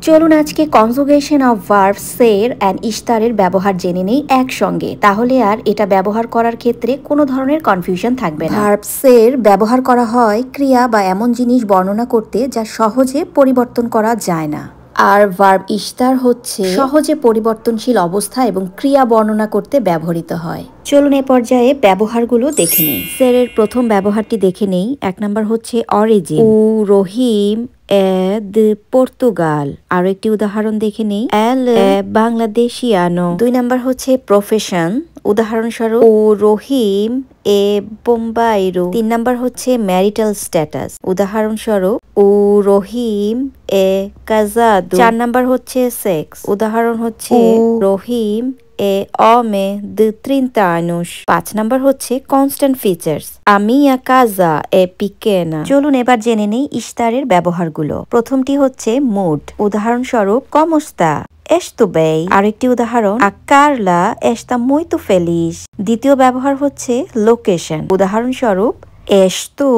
চলুন আজকে conjugation of verb সের অ্যান্ড ইশতারের ব্যবহার জেনে নেই একসঙ্গে, তাহলে আর এটা ব্যবহার করার ক্ষেত্রে কোনো ধরনের কনফিউশন থাকবে না। ভার্ব সের ব্যবহার করা হয় ক্রিয়া বা এমন জিনিস বর্ণনা করতে যা সহজে পরিবর্তন করা যায় না, আর ভার্ব ইশতার হচ্ছে সহজে পরিবর্তনশীল অবস্থা এবং ক্রিয়া বর্ণনা করতে ব্যবহৃত হয়। চলুন এ পর্যায়ে ব্যবহারগুলো দেখে নেই। সেরের প্রথম ব্যবহারটি দেখে নেই। এক নম্বর হচ্ছে অরিজিন, উ রহিম এ de পর্তুগাল। আরো একটি উদাহরণ দেখে নেই, এল এ বাংলাদেশিয়ানো। দুই নাম্বার হচ্ছে প্রফেশন, উদাহরণস্বরূপ ও রহিম এ বোম্বাইরু। তিন নাম্বার হচ্ছে ম্যারিটাল স্ট্যাটাস, উদাহরণস্বরূপ ও রহিম এ কাজাদু। চার নাম্বার হচ্ছে সেক্স, উদাহরণ হচ্ছে রহিম এ অমে de 30 anos। পাঁচ নাম্বার হচ্ছে কনস্ট্যান্ট ফিচার্স, আমি কাজা এ পিকেনা। চলুন এবার জেনে নেই ইশতারের ব্যবহারগুলো। প্রথমটি হচ্ছে মুড, উদাহরণস্বরূপ কমস্তা এস্তুবেই। আরেকটি উদাহরণ আ কারলা এস্তা muito feliz। দ্বিতীয় ব্যবহার হচ্ছে লোকেশন, উদাহরণস্বরূপ এস্তু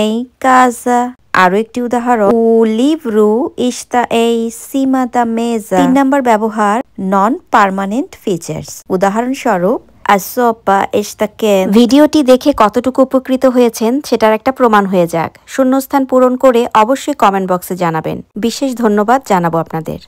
এই কাজা। আরো একটি উদাহরণ ও লিভরু ইস্তা এই সিমা দা মেজা। তিন নাম্বার ব্যবহার নন পার্মানেন্ট ফিচার্স, উদাহরণস্বরূপ আসোপা এস্তাকেন। ভিডিওটি দেখে কতটুকু উপকৃত হয়েছেন সেটার একটা প্রমাণ হয়ে যাক। শূন্যস্থান পূরণ করে অবশ্যই কমেন্ট বক্সে জানাবেন। বিশেষ ধন্যবাদ জানাবো আপনাদের।